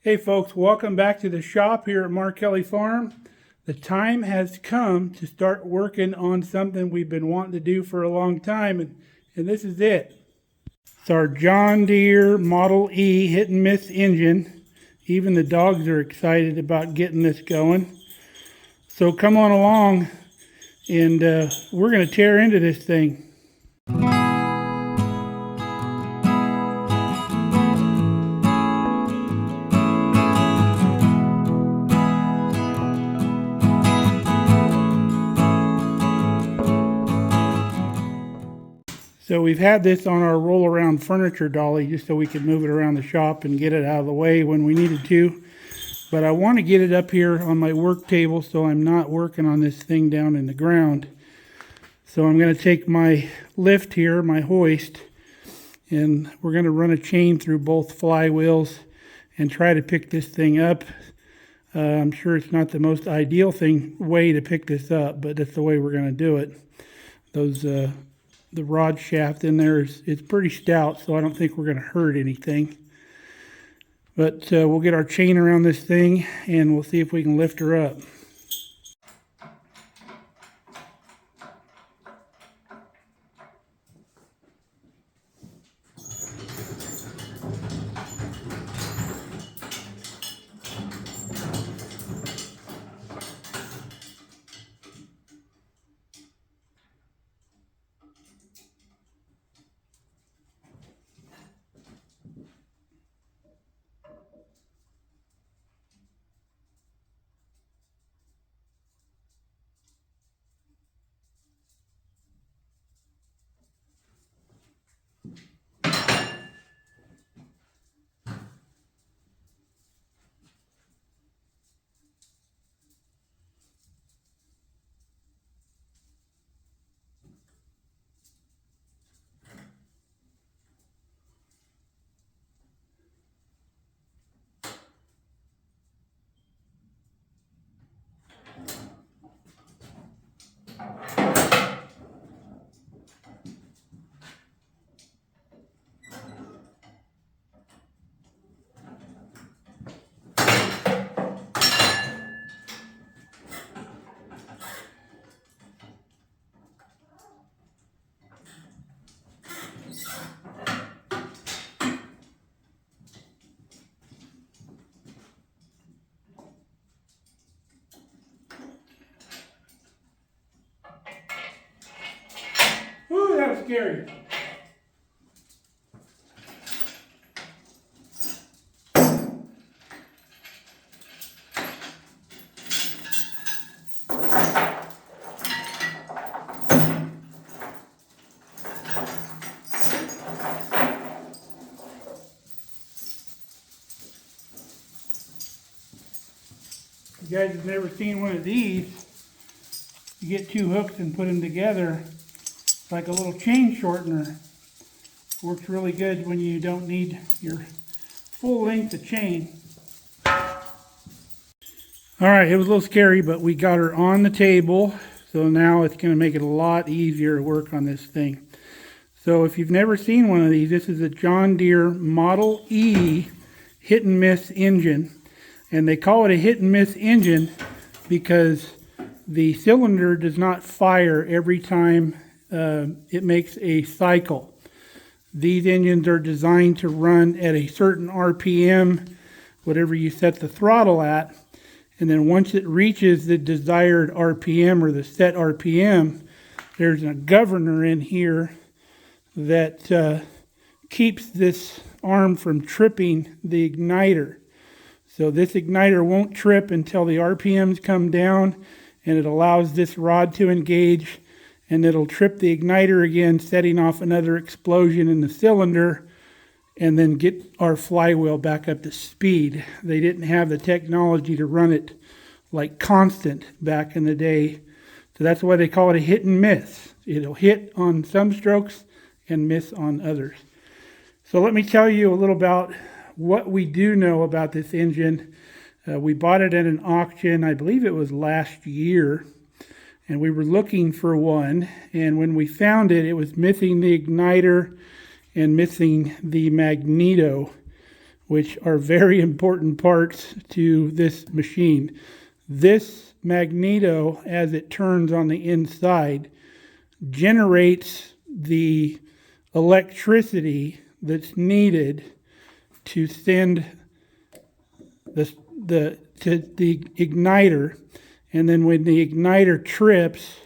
Hey folks, welcome back to the shop here at Markelly Farm. The time has come to start working on something we've been wanting to do for a long time, and this is it. It's our John Deere Model E hit and miss engine. Even the dogs are excited about getting this going. So come on along and we're going to tear into this thing. So we've had this on our roll around furniture dolly just so we could move it around the shop and get it out of the way when we needed to. But I want to get it up here on my work table so I'm not working on this thing down in the ground. So I'm going to take my lift here, my hoist, and we're going to run a chain through both flywheels and try to pick this thing up. I'm sure it's not the most ideal way to pick this up, but that's the way we're going to do it. The rod shaft in there is pretty stout, so I don't think we're going to hurt anything. But we'll get our chain around this thing and we'll see if we can lift her up. Whew, that was scary. If you guys have never seen one of these, you get two hooks and put them together. It's like a little chain shortener. Works really good when you don't need your full length of chain. Alright, it was a little scary, but we got her on the table. So now it's going to make it a lot easier to work on this thing. So if you've never seen one of these, this is a John Deere Model E hit and miss engine. And they call it a hit and miss engine because the cylinder does not fire every time it makes a cycle. These engines are designed to run at a certain RPM, whatever you set the throttle at, and then once it reaches the desired RPM or the set RPM, there's a governor in here that keeps this arm from tripping the igniter. So this igniter won't trip until the RPMs come down, and it allows this rod to engage, and it'll trip the igniter again, setting off another explosion in the cylinder, and then get our flywheel back up to speed. They didn't have the technology to run it like constant back in the day, so that's why they call it a hit and miss. It'll hit on some strokes and miss on others. So let me tell you a little about what we do know about this engine. We bought it at an auction, I believe it was last year, and we were looking for one, and when we found it, it was missing the igniter and missing the Magneto, which are very important parts to this machine. This magneto, as it turns on the inside, generates the electricity that's needed to send to the igniter, and then when the igniter trips,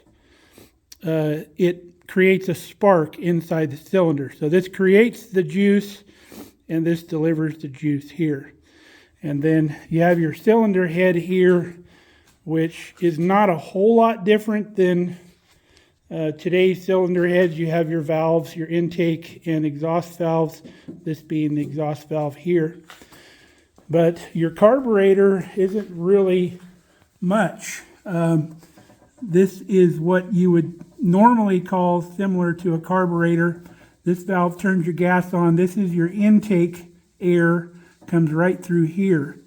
it creates a spark inside the cylinder. So this creates the juice, and this delivers the juice here. And then you have your cylinder head here, which is not a whole lot different than today's cylinder heads. You have your valves, your intake and exhaust valves, this being the exhaust valve here. But your carburetor isn't really much. This is what you would normally call similar to a carburetor. This valve turns your gas on. This is your intake air, comes right through here.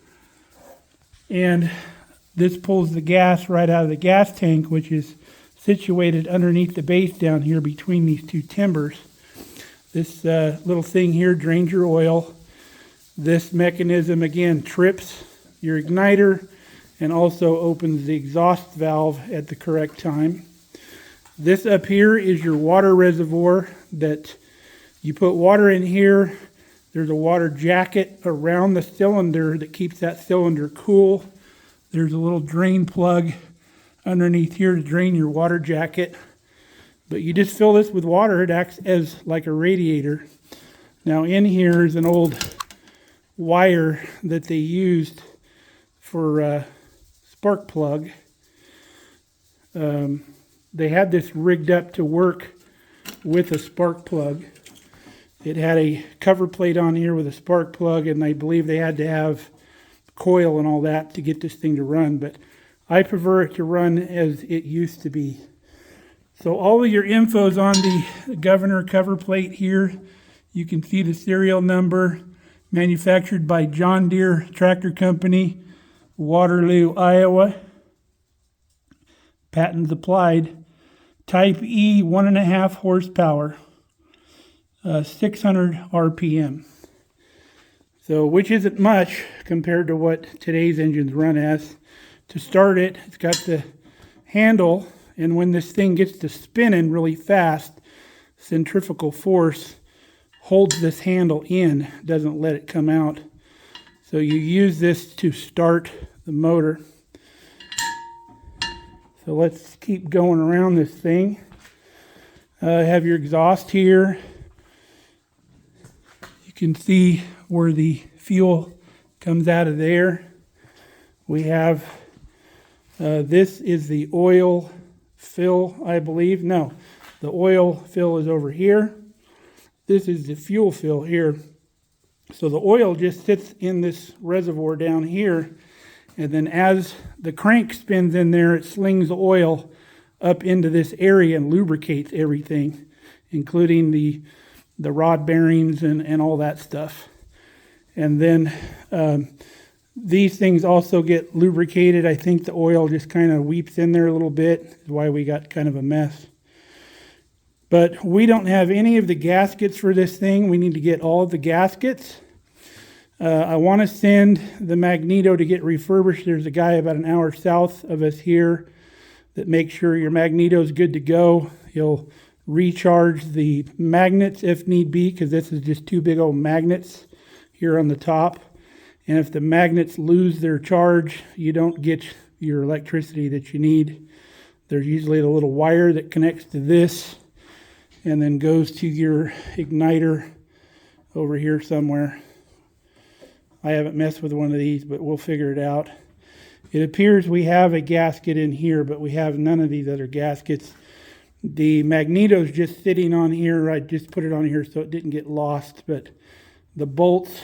And this pulls the gas right out of the gas tank, which is situated underneath the base down here between these two timbers. This little thing here drains your oil. This mechanism again trips your igniter and also opens the exhaust valve at the correct time. This up here is your water reservoir that you put water in here. There's a water jacket around the cylinder that keeps that cylinder cool. There's a little drain plug underneath here to drain your water jacket. But you just fill this with water. It acts as like a radiator. Now in here is an old wire that they used for spark plug. They had this rigged up to work with a spark plug. It had a cover plate on here with a spark plug, and I believe they had to have coil and all that to get this thing to run, but I prefer it to run as it used to be. So all of your info is on the governor cover plate here. You can see the serial number, manufactured by John Deere Tractor Company, Waterloo, Iowa. Patents applied. Type E, 1.5 horsepower, 600 RPM. So, which isn't much compared to what today's engines run as. To start it, it's got the handle, and when this thing gets to spinning really fast, centrifugal force holds this handle in, doesn't let it come out. So you use this to start the motor. So let's keep going around this thing. Have your exhaust here. You can see where the fuel comes out of there. We have, this is the oil fill, I believe. No, the oil fill is over here. This is the fuel fill here. So the oil just sits in this reservoir down here, and then as the crank spins in there, it slings the oil up into this area and lubricates everything, including the rod bearings and all that stuff. And then these things also get lubricated. I think the oil just kind of weeps in there a little bit. That's why we got kind of a mess. But we don't have any of the gaskets for this thing. We need to get all of the gaskets. I want to send the Magneto to get refurbished. There's a guy about an hour south of us here that makes sure your Magneto is good to go. He'll recharge the magnets if need be, because this is just two big old magnets here on the top. And if the magnets lose their charge, you don't get your electricity that you need. There's usually a little wire that connects to this and then goes to your igniter over here somewhere. I haven't messed with one of these, but we'll figure it out. It appears we have a gasket in here, but we have none of these other gaskets. The Magneto's just sitting on here. I just put it on here so it didn't get lost, but the bolts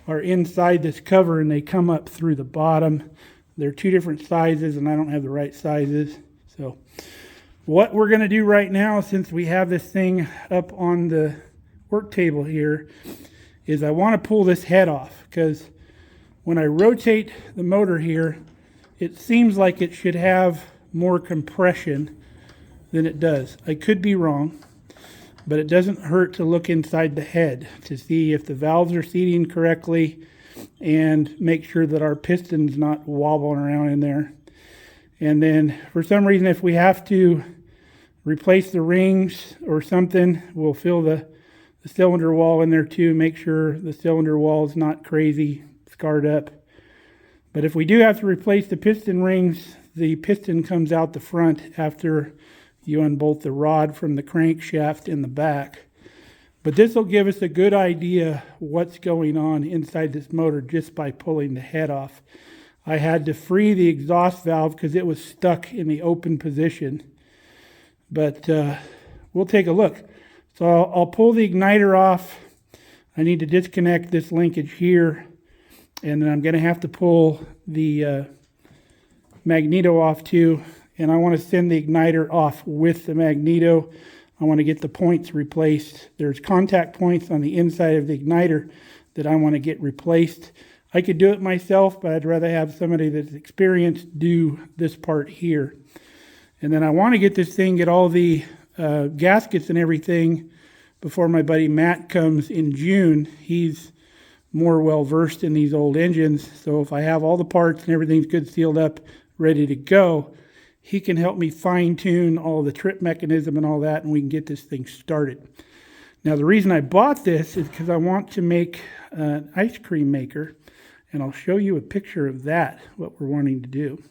are inside this cover and they come up through the bottom. They're two different sizes and I don't have the right sizes. So what we're going to do right now, since we have this thing up on the work table here, is I want to pull this head off, because when I rotate the motor here, it seems like it should have more compression than it does. I could be wrong, but it doesn't hurt to look inside the head to see if the valves are seating correctly and make sure that our piston's not wobbling around in there. And then for some reason, if we have to replace the rings or something, we'll fill the cylinder wall in there too, make sure the cylinder wall is not crazy scarred up. But if we do have to replace the piston rings, the piston comes out the front after you unbolt the rod from the crankshaft in the back. But this will give us a good idea what's going on inside this motor just by pulling the head off. I had to free the exhaust valve because it was stuck in the open position. But we'll take a look. So I'll pull the igniter off. I need to disconnect this linkage here. And then I'm going to have to pull the Magneto off too. And I want to send the igniter off with the Magneto. I want to get the points replaced. There's contact points on the inside of the igniter that I want to get replaced. I could do it myself, but I'd rather have somebody that's experienced do this part here. And then I want to get this thing, get all the gaskets and everything before my buddy Matt comes in June. He's more well-versed in these old engines. So if I have all the parts and everything's good sealed up, ready to go, he can help me fine-tune all the trip mechanism and all that, and we can get this thing started. Now, the reason I bought this is because I want to make an ice cream maker, and I'll show you a picture of that, what we're wanting to do.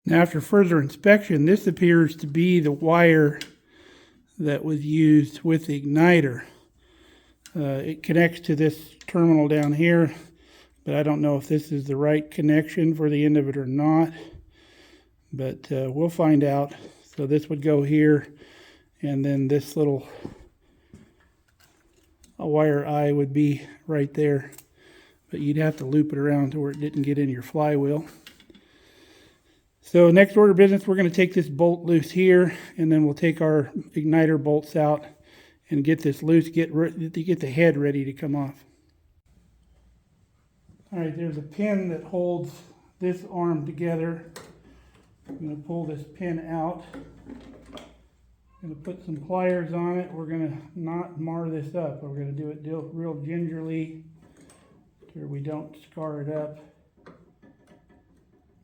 Now, after further inspection, this appears to be the wire that was used with the igniter. It connects to this terminal down here, but I don't know if this is the right connection for the end of it or not. But we'll find out. So this would go here, and then this little wire eye would be right there. But you'd have to loop it around to where it didn't get in your flywheel. So next order of business, we're going to take this bolt loose here, and then we'll take our igniter bolts out and get this loose, get the head ready to come off. All right, there's a pin that holds this arm together. I'm going to pull this pin out. I'm going to put some pliers on it. We're going to not mar this up. We're going to do it real gingerly so we don't scar it up.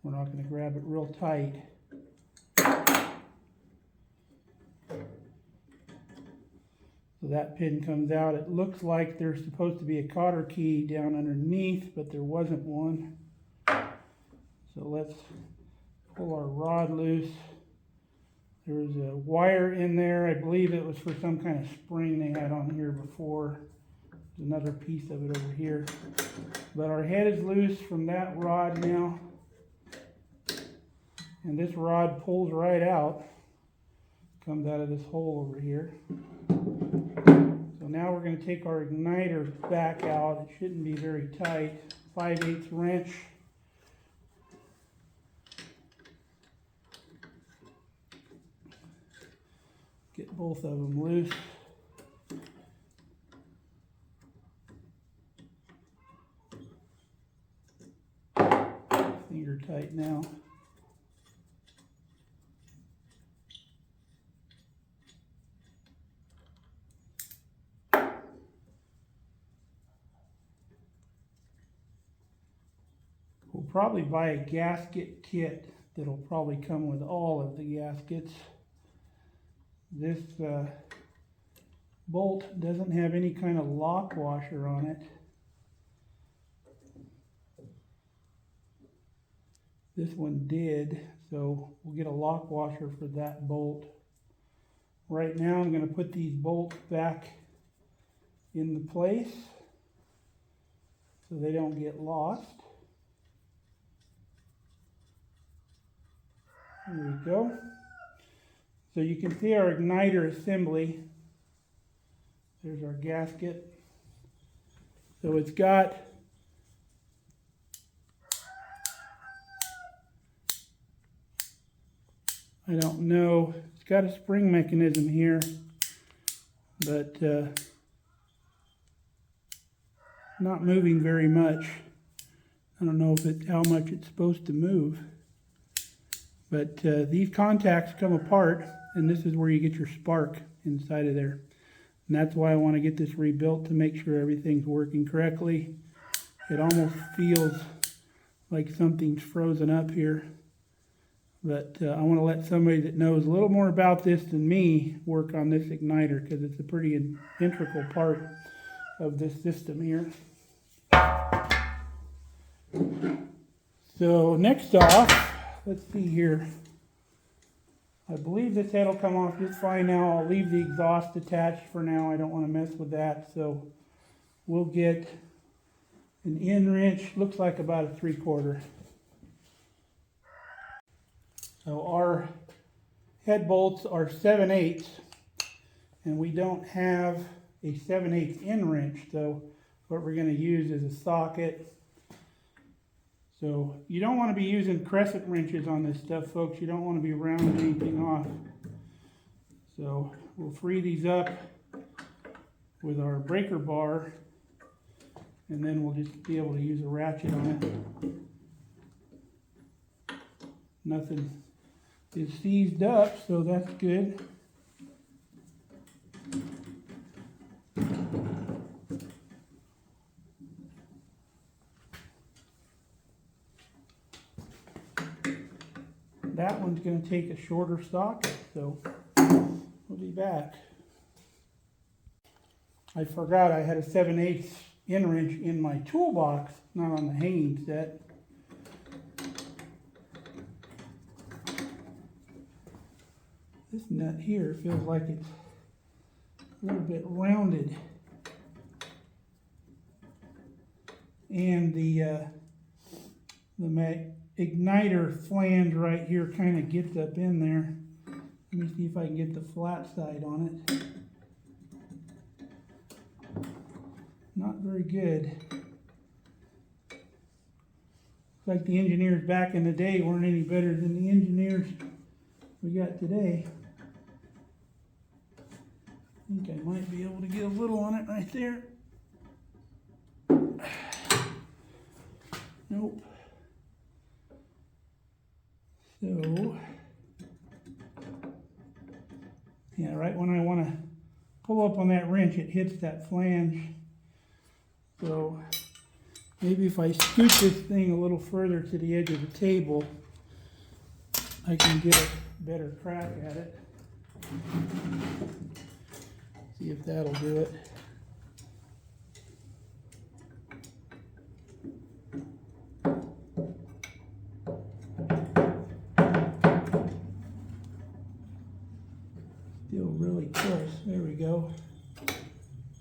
We're not going to grab it real tight. So that pin comes out. It looks like there's supposed to be a cotter key down underneath, but there wasn't one. So let's pull our rod loose. There's a wire in there. I believe it was for some kind of spring they had on here before. There's another piece of it over here. But our head is loose from that rod now. And this rod pulls right out. Comes out of this hole over here. So now we're going to take our igniter back out. It shouldn't be very tight. 5/8 wrench. Get both of them loose. Finger tight now. We'll probably buy a gasket kit that'll probably come with all of the gaskets. This bolt doesn't have any kind of lock washer on it. This one did, so we'll get a lock washer for that bolt. Right now I'm going to put these bolts back into place so they don't get lost. There we go. So you can see our igniter assembly. There's our gasket. So it's got I don't know, it's got a spring mechanism here, but not moving very much. I don't know if how much it's supposed to move. But these contacts come apart, and this is where you get your spark inside of there. And that's why I want to get this rebuilt, to make sure everything's working correctly. It almost feels like something's frozen up here. But I want to let somebody that knows a little more about this than me work on this igniter, because it's a pretty integral part of this system here. So next off, let's see here. I believe this head will come off just fine now. I'll leave the exhaust attached for now. I don't want to mess with that. So we'll get an end wrench, looks like about a 3/4. So our head bolts are 7/8, and we don't have a 7/8 end wrench. So what we're going to use is a socket. So you don't want to be using crescent wrenches on this stuff, folks. You don't want to be rounding anything off. So we'll free these up with our breaker bar, and then we'll just be able to use a ratchet on it. Nothing is seized up, so that's good. That one's going to take a shorter socket, so we'll be back. I forgot I had a 7/8 end wrench in my toolbox, not on the hanging set. This nut here feels like it's a little bit rounded. And the igniter flange right here kind of gets up in there. Let me see if I can get the flat side on it. Not very good. Looks like the engineers back in the day weren't any better than the engineers we got today. I think I might be able to get a little on it right there. Nope. So, yeah, right when I want to pull up on that wrench, it hits that flange. So, maybe if I scoot this thing a little further to the edge of the table, I can get a better crack at it. See if that'll do it. Still really close. There we go.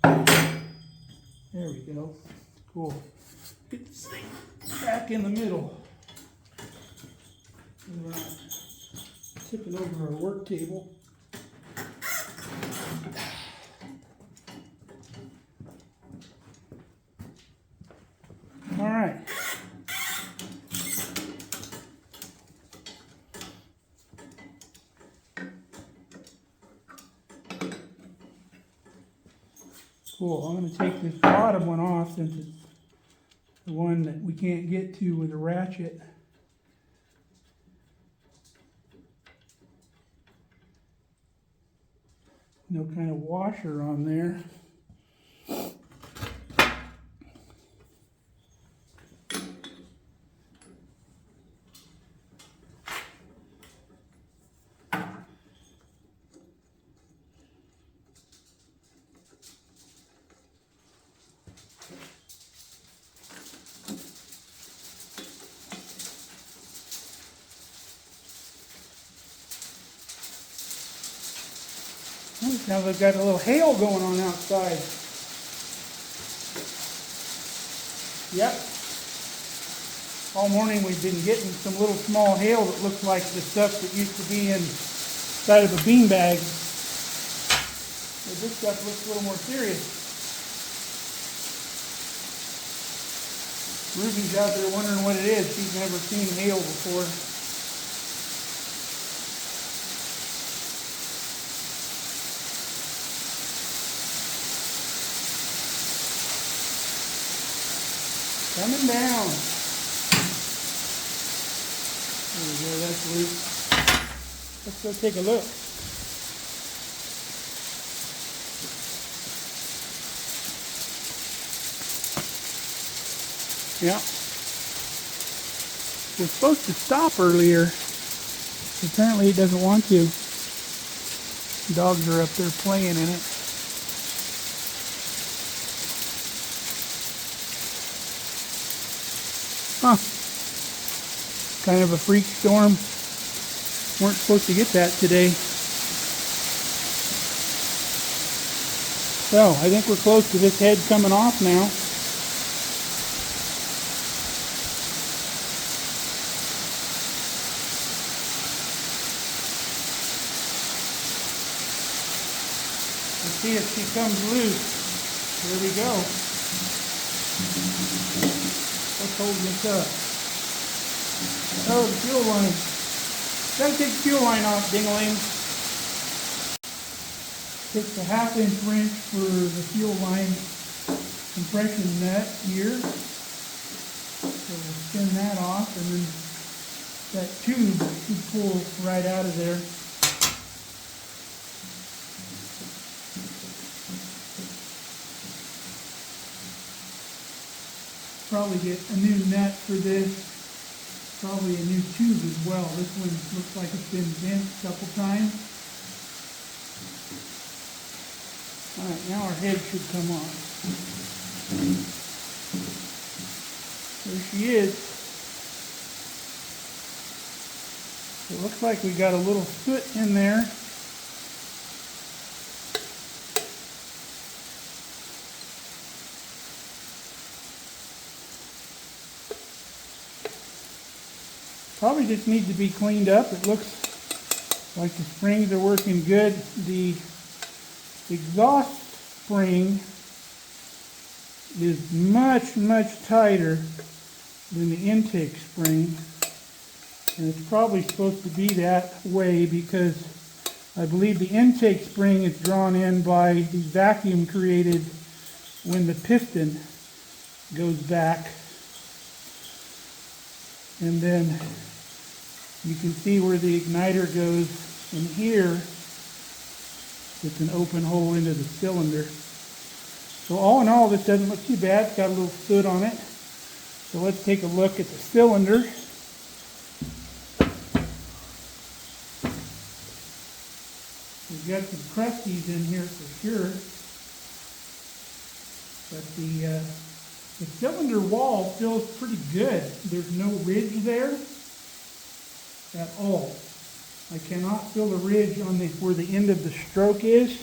There we go. Cool. Get this thing back in the middle. And we're not tipping over our work table. All right. Cool. I'm going to take this bottom one off since it's the one that we can't get to with a ratchet. No kind of washer on there. Now they've got a little hail going on outside. Yep. All morning we've been getting some little small hail that looks like the stuff that used to be inside of a bean bag. But this stuff looks a little more serious. Ruby's out there wondering what it is. She's never seen hail before. Coming down. There we go, that's loose. Let's go take a look. Yeah. We're supposed to stop earlier. Apparently it doesn't want to. Dogs are up there playing in it. Huh. Kind of a freak storm. Weren't supposed to get that today. So, I think we're close to this head coming off now. Let's see if she comes loose. There we go. Let's hold this up. Oh, the fuel line. Gotta take the fuel line off, ding-a-ling. Takes a 1/2 inch wrench for the fuel line compression nut here. So we'll spin that off, and then that tube should pull right out of there. Probably get a new nut for this, probably a new tube as well. This one looks like it's been bent a couple times. Alright, now our head should come on. There she is. It looks like we got a little soot in there. Probably just needs to be cleaned up. It looks like the springs are working good. The exhaust spring is much tighter than the intake spring. And it's probably supposed to be that way because I believe the intake spring is drawn in by the vacuum created when the piston goes back. And then you can see where the igniter goes in here. It's an open hole into the cylinder. So all in all, this doesn't look too bad. It's got a little soot on it. So let's take a look at the cylinder. We've got some crusties in here for sure. But the cylinder wall feels pretty good. There's no ridge there at all. I cannot feel the ridge on where the end of the stroke is.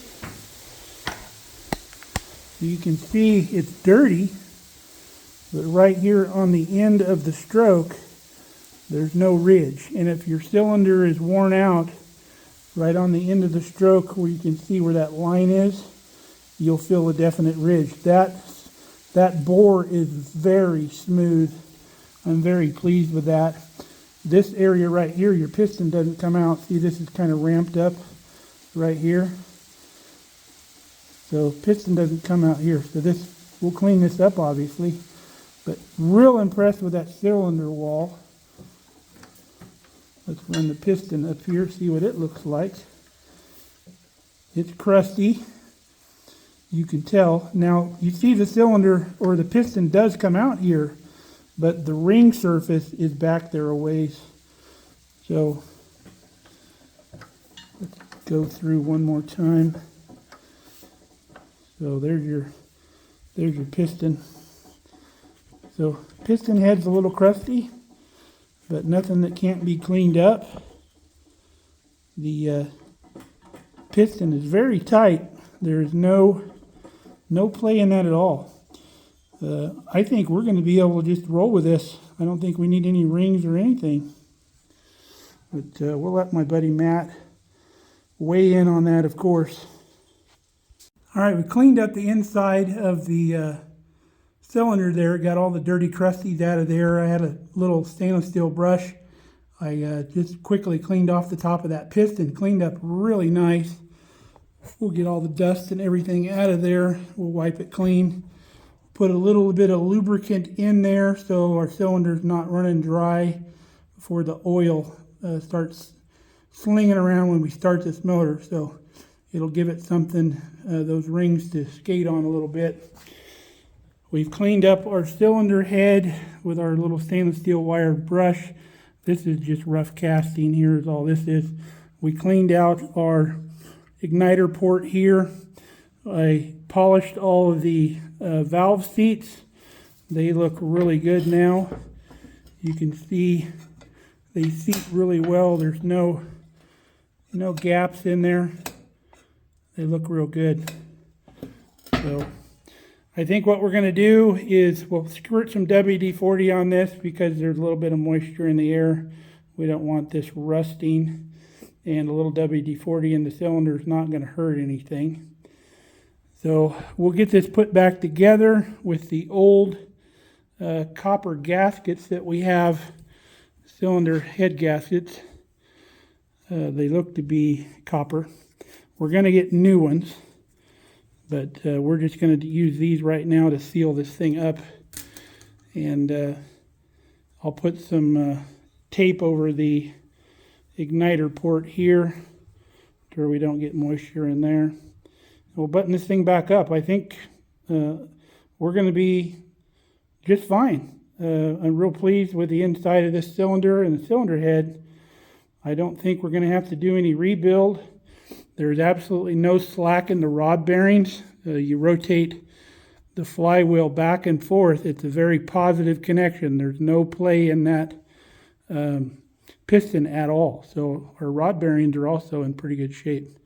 You can see it's dirty, but right here on the end of the stroke, there's no ridge. And if your cylinder is worn out, right on the end of the stroke where you can see where that line is, you'll feel a definite ridge. That bore is very smooth. I'm very pleased with that. This area right here, your piston doesn't come out. See, this is kind of ramped up right here. So piston doesn't come out here. So this, we'll clean this up obviously. But real impressed with that cylinder wall. Let's run the piston up here, see what it looks like. It's crusty. You can tell. Now, you see the cylinder or the piston does come out here, but the ring surface is back there a ways. So, let's go through one more time. So there's your piston. So piston head's a little crusty, but nothing that can't be cleaned up. The piston is very tight. There is no play in that at all. I think we're going to be able to just roll with this. I don't think we need any rings or anything. But we'll let my buddy Matt weigh in on that, of course. All right, we cleaned up the inside of the cylinder there. Got all the dirty crusties out of there. I had a little stainless steel brush. I just quickly cleaned off the top of that piston. Cleaned up really nice. We'll get all the dust and everything out of there. We'll wipe it clean. Put a little bit of lubricant in there so our cylinder's not running dry before the oil starts slinging around when we start this motor, so it'll give it something, those rings to skate on a little bit. We've cleaned up our cylinder head with our little stainless steel wire brush. This is just rough casting. Here's all this is. We cleaned out our igniter port here. I polished all of the valve seats. They look really good now. You can see they seat really well. There's no gaps in there. They look real good. So I think what we're going to do is we'll squirt some WD-40 on this because there's a little bit of moisture in the air. We don't want this rusting, and a little WD-40 in the cylinder is not going to hurt anything. So we'll get this put back together with the old copper gaskets that we have, cylinder head gaskets. They look to be copper. We're going to get new ones, but we're just going to use these right now to seal this thing up. And I'll put some tape over the igniter port here to where we don't get moisture in there. We'll button this thing back up. I think we're going to be just fine. I'm real pleased with the inside of this cylinder and the cylinder head. I don't think we're going to have to do any rebuild. There's absolutely no slack in the rod bearings. You rotate the flywheel back and forth. It's a very positive connection. There's no play in that piston at all. So our rod bearings are also in pretty good shape.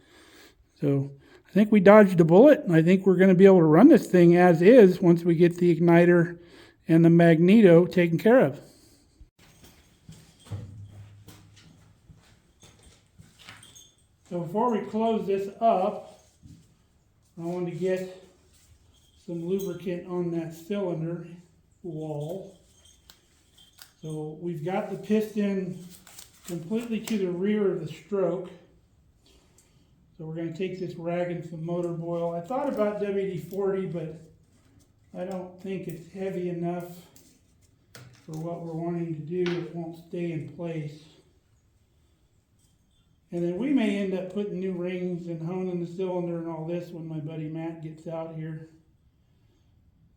So I think we dodged a bullet. I think we're going to be able to run this thing as is once we get the igniter and the Magneto taken care of. So before we close this up, I want to get some lubricant on that cylinder wall. So we've got the piston completely to the rear of the stroke. So we're going to take this rag and some motor oil. I thought about WD-40, but I don't think it's heavy enough for what we're wanting to do. It won't stay in place. And then we may end up putting new rings and honing the cylinder and all this when my buddy Matt gets out here.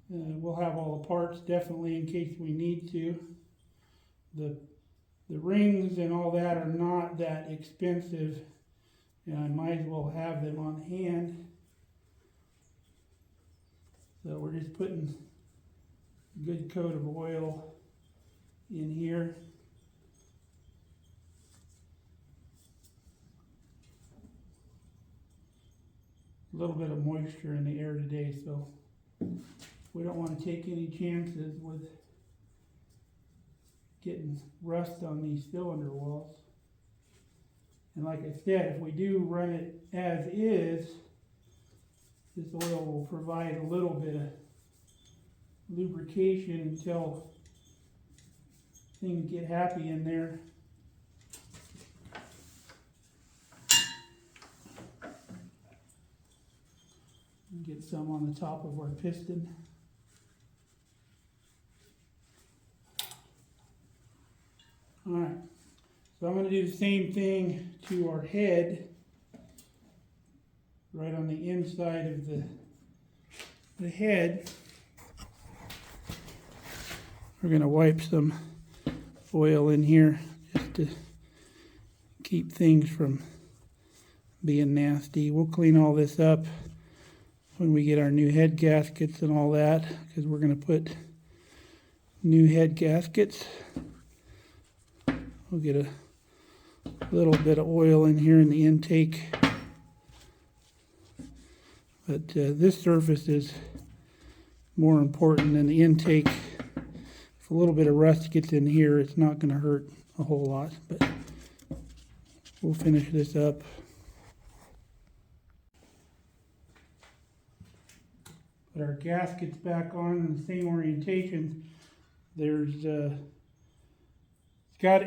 We'll have all the parts definitely in case we need to. The rings and all that are not that expensive, and I might as well have them on hand. So we're just putting a good coat of oil in here. A little bit of moisture in the air today, so we don't want to take any chances with getting rust on these cylinder walls. And like I said, if we do run it as is, this oil will provide a little bit of lubrication until things get happy in there. Get some on the top of our piston. Alright, so I'm going to do the same thing to our head, right on the inside of the head. We're going to wipe some oil in here just to keep things from being nasty. We'll clean all this up when we get our new head gaskets and all that, because we're going to put new head gaskets. We'll get a little bit of oil in here in the intake, but this surface is more important than the intake. If a little bit of rust gets in here, it's not going to hurt a whole lot, but we'll finish this up. Put our gaskets back on in the same orientation. There's it's got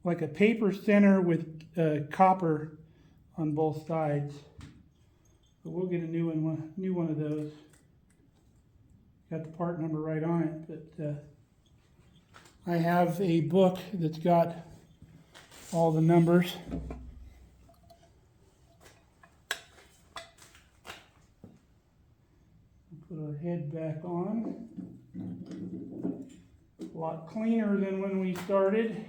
like a paper center with copper on both sides. So we'll get a new one of those. Got the part number right on it, but I have a book that's got all the numbers. Put our head back on. A lot cleaner than when we started.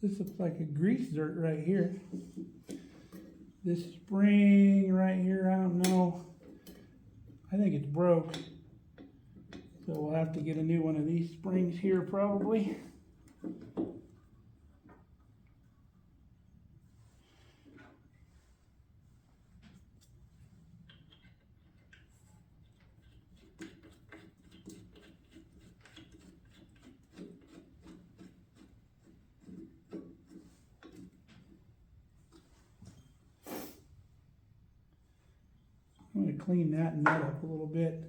This looks like a grease dirt right here. This spring right here, I don't know. I think it's broke. So we'll have to get a new one of these springs here probably. I'm going to clean that nut up a little bit.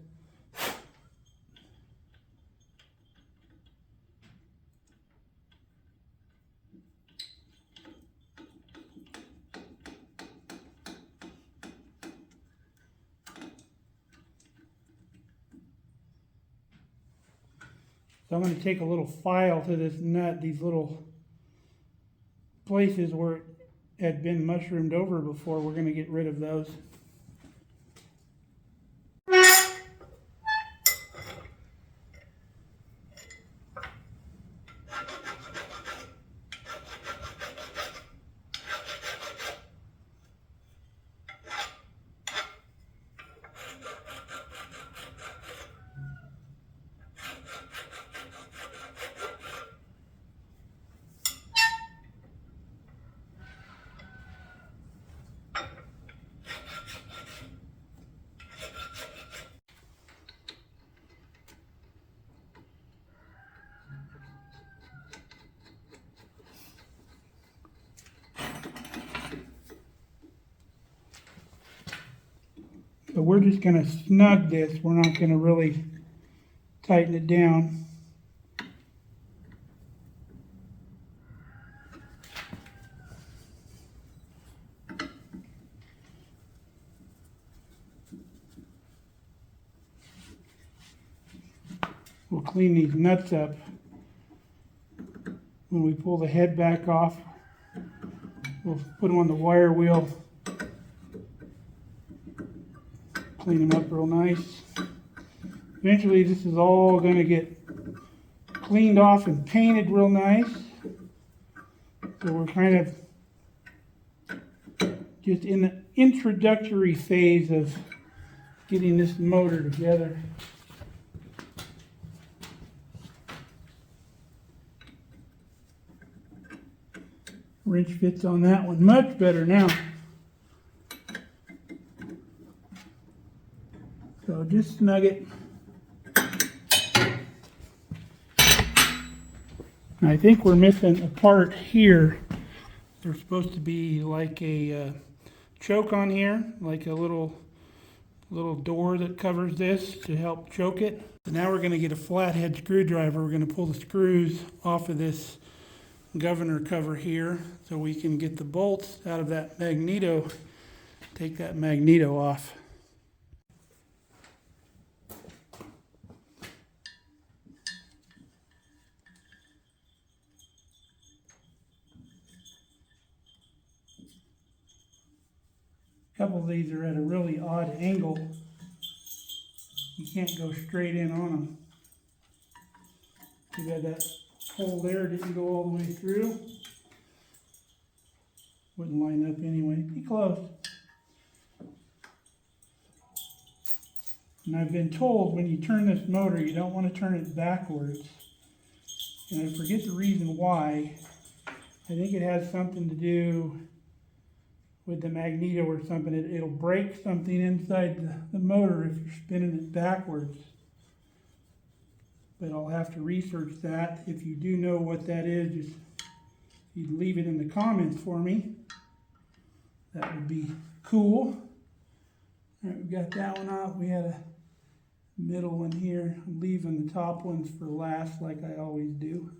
So I'm going to take a little file to this nut, these little places where it had been mushroomed over before. We're going to get rid of those. So we're just going to snug this. We're not going to really tighten it down. We'll clean these nuts up when we pull the head back off. We'll put them on the wire wheel, clean them up real nice. Eventually this is all going to get cleaned off and painted real nice. So we're kind of just in the introductory phase of getting this motor together. Wrench fits on that one much better now. So just snug it. I think we're missing a part here. There's supposed to be like a choke on here, like a little door that covers this to help choke it. So now we're going to get a flathead screwdriver. We're going to pull the screws off of this governor cover here so we can get the bolts out of that Magneto, take that Magneto off. A couple of these are at a really odd angle. You can't go straight in on them. Too bad that hole there didn't go all the way through. Wouldn't line up anyway. Be close. And I've been told when you turn this motor, you don't want to turn it backwards. And I forget the reason why. I think it has something to do with the Magneto or something. It'll break something inside the motor if you're spinning it backwards. But I'll have to research that. If you do know what that is, just you'd leave it in the comments for me. That would be cool. All right, we got that one off. We had a middle one here. I'm leaving the top ones for last like I always do.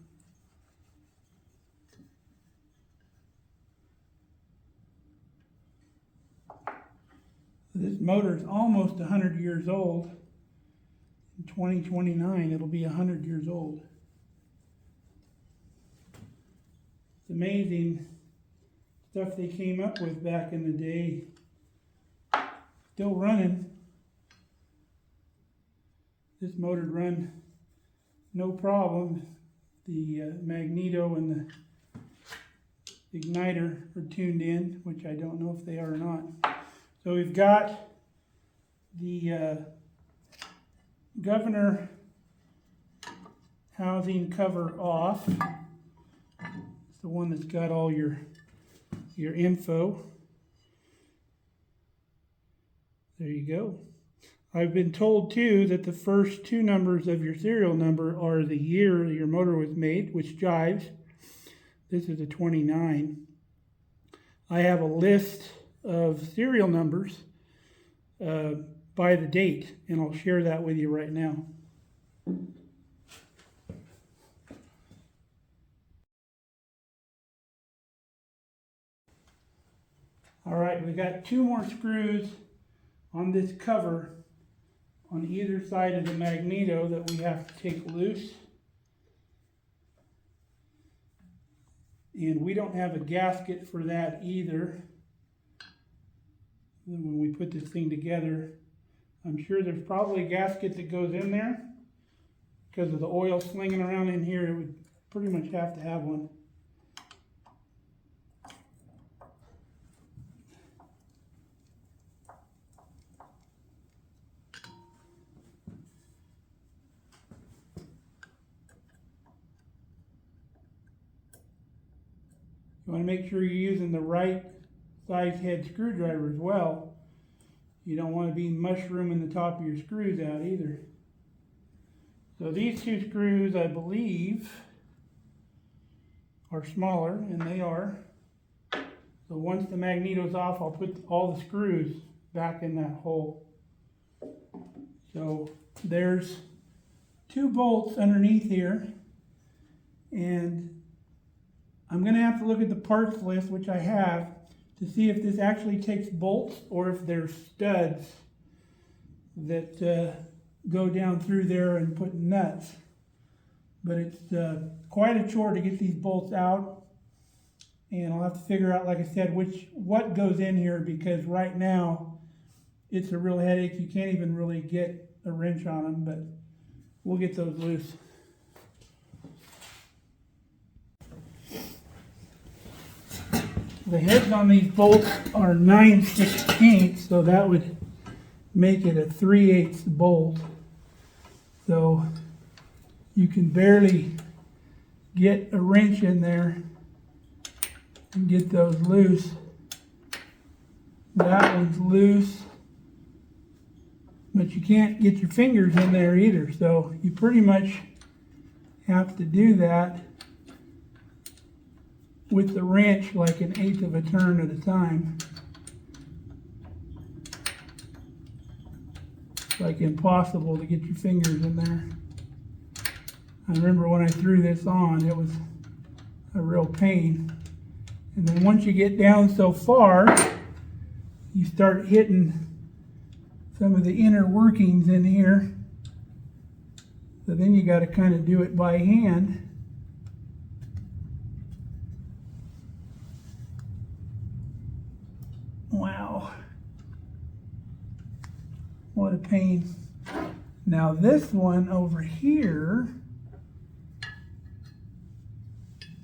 This motor is almost 100 years old. In 2029, it'll be 100 years old. It's amazing stuff they came up with back in the day. Still running. This motor run no problem. The Magneto and the igniter are tuned in, which I don't know if they are or not. So we've got the governor housing cover off. It's the one that's got all your info. There you go. I've been told too that the first two numbers of your serial number are the year your motor was made, which jives. This is a 29. I have a list of serial numbers by the date, and I'll share that with you right now. All right, we got 2 more screws on this cover on either side of the Magneto that we have to take loose. And we don't have a gasket for that either. And when we put this thing together, I'm sure there's probably a gasket that goes in there. Because of the oil slinging around in here, it would pretty much have to have one. You want to make sure you're using the right size head screwdriver as well. You don't want to be mushrooming the top of your screws out either. So these 2 screws, I believe, are smaller, and they are. So once the Magneto's off, I'll put all the screws back in that hole. So there's 2 bolts underneath here, and I'm going to have to look at the parts list, which I have, to see if this actually takes bolts or if there's studs that go down through there and put nuts. But it's quite a chore to get these bolts out, and I'll have to figure out, like I said, what goes in here, because right now it's a real headache. You can't even really get a wrench on them, but we'll get those loose. The heads on these bolts are 9/16, so that would make it a 3/8 bolt. So you can barely get a wrench in there and get those loose. That one's loose, but you can't get your fingers in there either. So you pretty much have to do that with the wrench, like 1/8 of a turn at a time. It's like impossible to get your fingers in there. I remember when I threw this on, it was a real pain. And then once you get down so far, you start hitting some of the inner workings in here. So then you got to kind of do it by hand. Wow, what a pain. Now this one over here,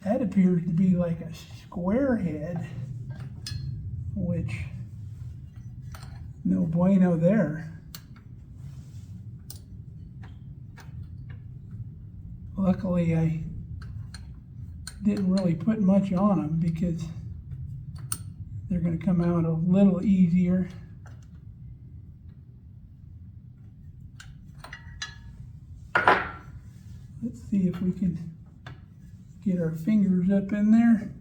that appears to be like a square head, which no bueno there. Luckily I didn't really put much on them because they're going to come out a little easier. Let's see if we can get our fingers up in there.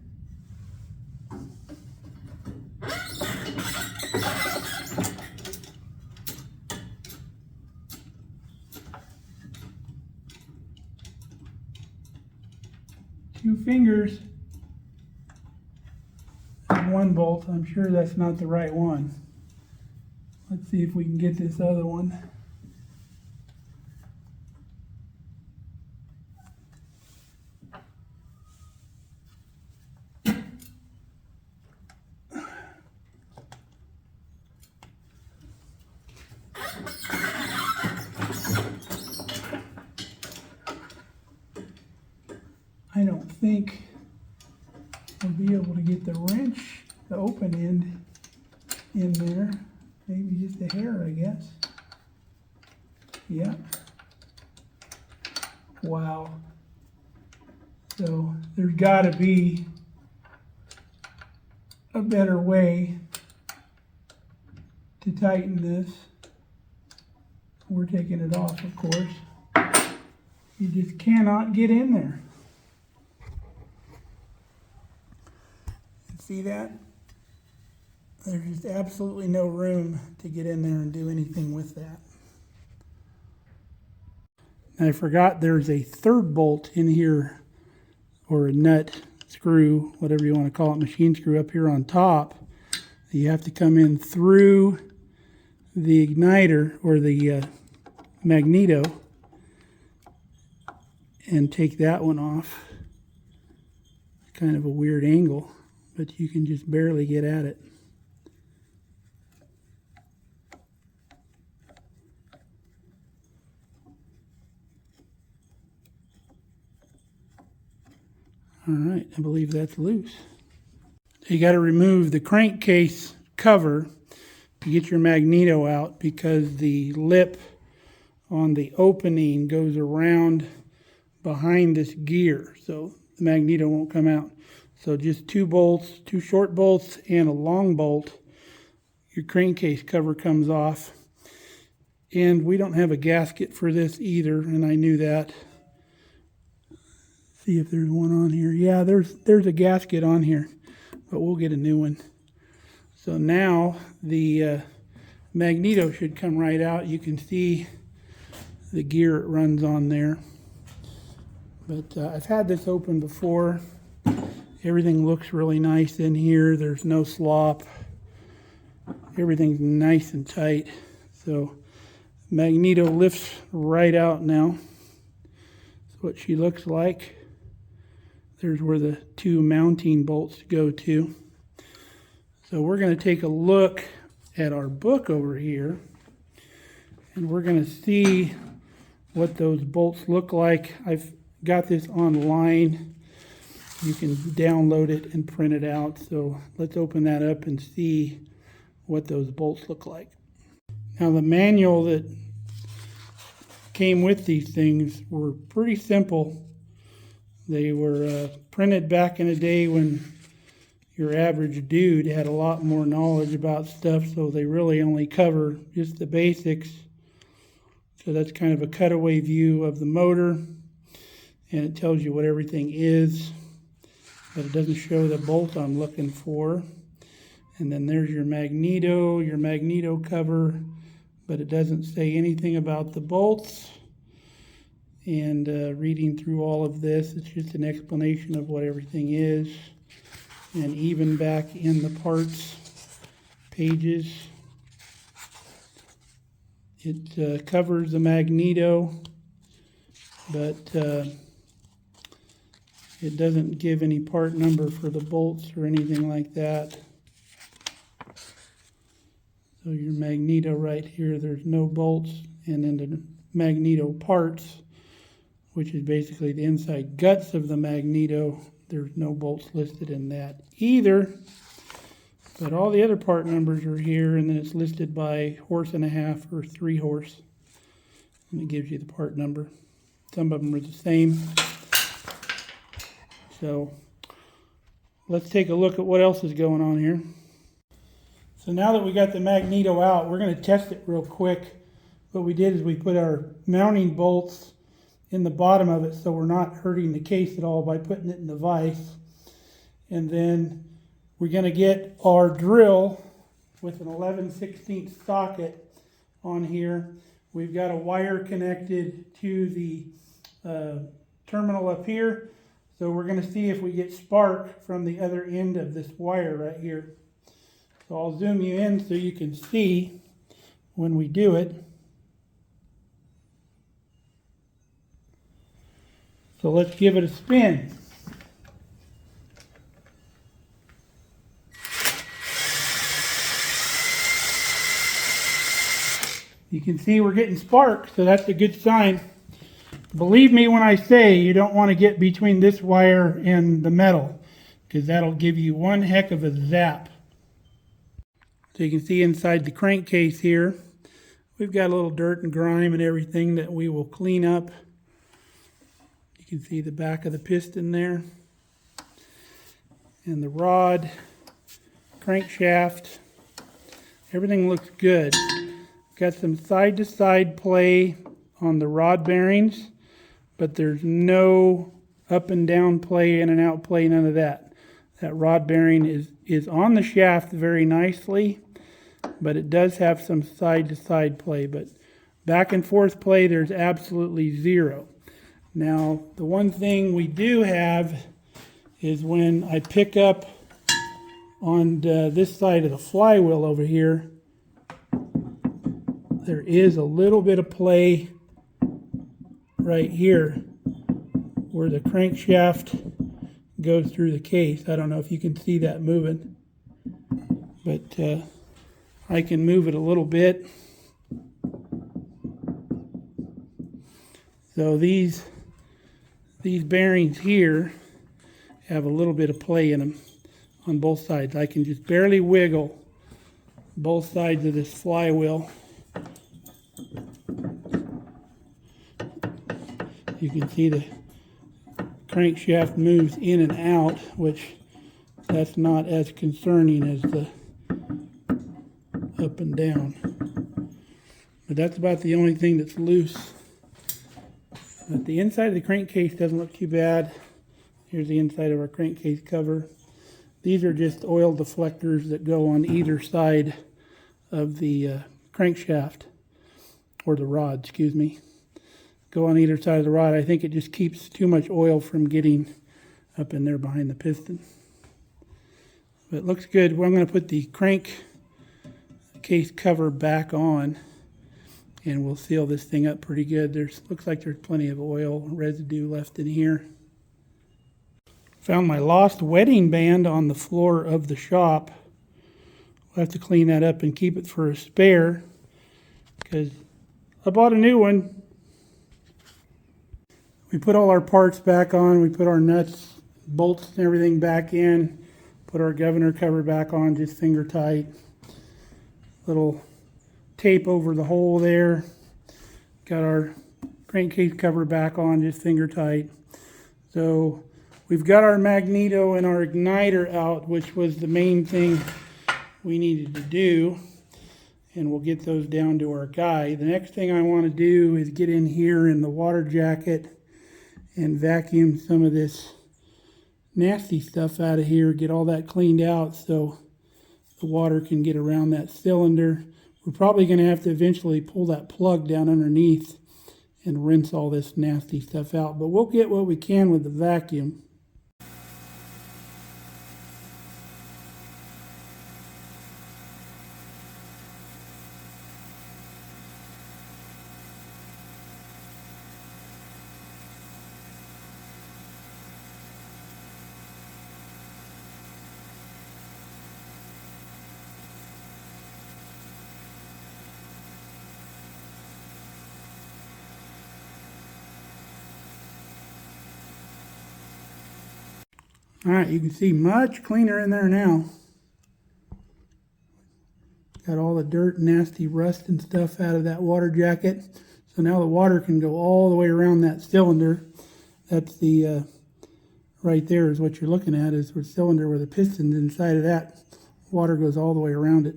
Two fingers. One bolt. I'm sure that's not the right one. Let's see if we can get this other one. I don't think I'll be able to get the wrench, the open end, in there. Maybe just a hair, I guess. Yeah. Wow. So there's got to be a better way to tighten this. We're taking it off, of course. You just cannot get in there. See that? There's just absolutely no room to get in there and do anything with that. And I forgot there's a third bolt in here, or a nut, screw, whatever you want to call it, machine screw up here on top. You have to come in through the igniter, or the Magneto, and take that one off. Kind of a weird angle, but you can just barely get at it. All right, I believe that's loose. You got to remove the crankcase cover to get your Magneto out, because the lip on the opening goes around behind this gear, so the Magneto won't come out. So just 2 bolts, 2 short bolts and a long bolt. Your crankcase cover comes off. And we don't have a gasket for this either, and I knew that. See if there's one on here. Yeah, there's a gasket on here, but we'll get a new one. So now the Magneto should come right out. You can see the gear it runs on there. But I've had this open before. Everything looks really nice in here. There's no slop. Everything's nice and tight. So Magneto lifts right out now. That's what she looks like. There's where the 2 mounting bolts go to. So we're going to take a look at our book over here, and we're going to see what those bolts look like. I've got this online. You can download it and print it out. So let's open that up and see what those bolts look like. Now, the manual that came with these things were pretty simple. They were printed back in a day when your average dude had a lot more knowledge about stuff, so they really only cover just the basics. So that's kind of a cutaway view of the motor, and it tells you what everything is, but it doesn't show the bolt I'm looking for. And then there's your Magneto cover, but it doesn't say anything about the bolts. And reading through all of this, it's just an explanation of what everything is. And even back in the parts pages, it covers the Magneto, but it doesn't give any part number for the bolts or anything like that. So your Magneto right here, there's no bolts. And then the Magneto parts, which is basically the inside guts of the Magneto, there's no bolts listed in that either. But all the other part numbers are here, and then it's listed by 1.5 horse or 3 horse. And it gives you the part number. Some of them are the same. So let's take a look at what else is going on here. So now that we got the Magneto out, we're going to test it real quick. What we did is we put our mounting bolts in the bottom of it, so we're not hurting the case at all by putting it in the vise. And then we're going to get our drill with an 11/16 socket on here. We've got a wire connected to the terminal up here, so we're going to see if we get spark from the other end of this wire right here. So I'll zoom you in so you can see. when we do it. So let's give it a spin. You can see we're getting sparks, so that's a good sign. Believe me when I say you don't want to get between this wire and the metal, because that'll give you one heck of a zap. So you can see inside the crankcase here, we've got a little dirt and grime and everything that we will clean up. You can see the back of the piston there, and the rod, crankshaft, everything looks good. Got some side-to-side play on the rod bearings, but there's no up and down play, in and out play, none of that. That rod bearing is on the shaft very nicely, but it does have some side-to-side play. But back and forth play, there's absolutely zero. Now, the one thing we do have is when I pick up on this side of the flywheel over here, there is a little bit of play right here where the crankshaft goes through the case. I don't know if you can see that moving, but I can move it a little bit. So these bearings here have a little bit of play in them on both sides. I can just barely wiggle both sides of this flywheel. You can see the crankshaft moves in and out, which that's not as concerning as the up and down. But that's about the only thing that's loose. But the inside of the crankcase doesn't look too bad. Here's the inside of our crankcase cover. These are just oil deflectors that go on either side of the crankshaft, or the rod, excuse me. Go on either side of the rod. I think it just keeps too much oil from getting up in there behind the piston. But it looks good. Well, I'm going to put the crank case cover back on, and we'll seal this thing up pretty good. Looks like there's plenty of oil residue left in here. Found my lost wedding band on the floor of the shop. We'll have to clean that up and keep it for a spare, because I bought a new one. We put all our parts back on. We put our nuts, bolts, and everything back in. Put our governor cover back on, just finger tight. Little tape over the hole there. Got our crankcase cover back on, just finger tight. So we've got our magneto and our igniter out, which was the main thing we needed to do. And we'll get those down to our guy. The next thing I want to do is get in here in the water jacket and vacuum some of this nasty stuff out of here, get all that cleaned out so the water can get around that cylinder. We're probably going to have to eventually pull that plug down underneath and rinse all this nasty stuff out, but we'll get what we can with the vacuum. All right, you can see much cleaner in there now. Got all the dirt, nasty rust and stuff out of that water jacket. So now the water can go all the way around that cylinder. That's the, right there is what you're looking at, is the cylinder where the piston's inside of that. Water goes all the way around it.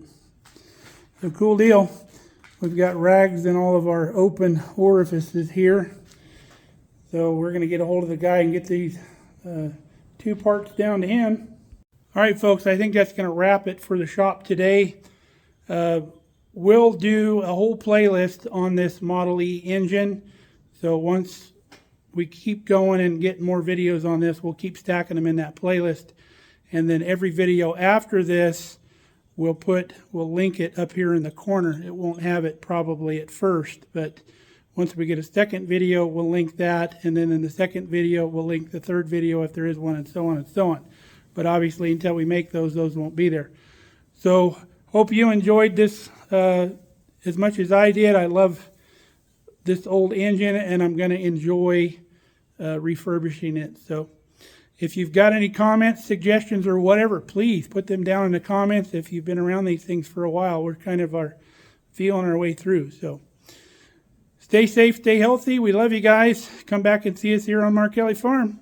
So cool deal. We've got rags in all of our open orifices here. So we're going to get a hold of the guy and get these two parts down to him. All right, folks, I think that's going to wrap it for the shop today. We'll do a whole playlist on this Model E engine. So once we keep going and get more videos on this, we'll keep stacking them in that playlist. And then every video after this we'll link it up here in the corner. It won't have it probably at first, but once we get a second video, we'll link that, and then in the second video, we'll link the third video if there is one, and so on and so on. But obviously, until we make those won't be there. So, hope you enjoyed this as much as I did. I love this old engine, and I'm going to enjoy refurbishing it. So, if you've got any comments, suggestions, or whatever, please put them down in the comments. If you've been around these things for a while, we're kind of feeling our way through. So, stay safe, stay healthy. We love you guys. Come back and see us here on Markelly Farm.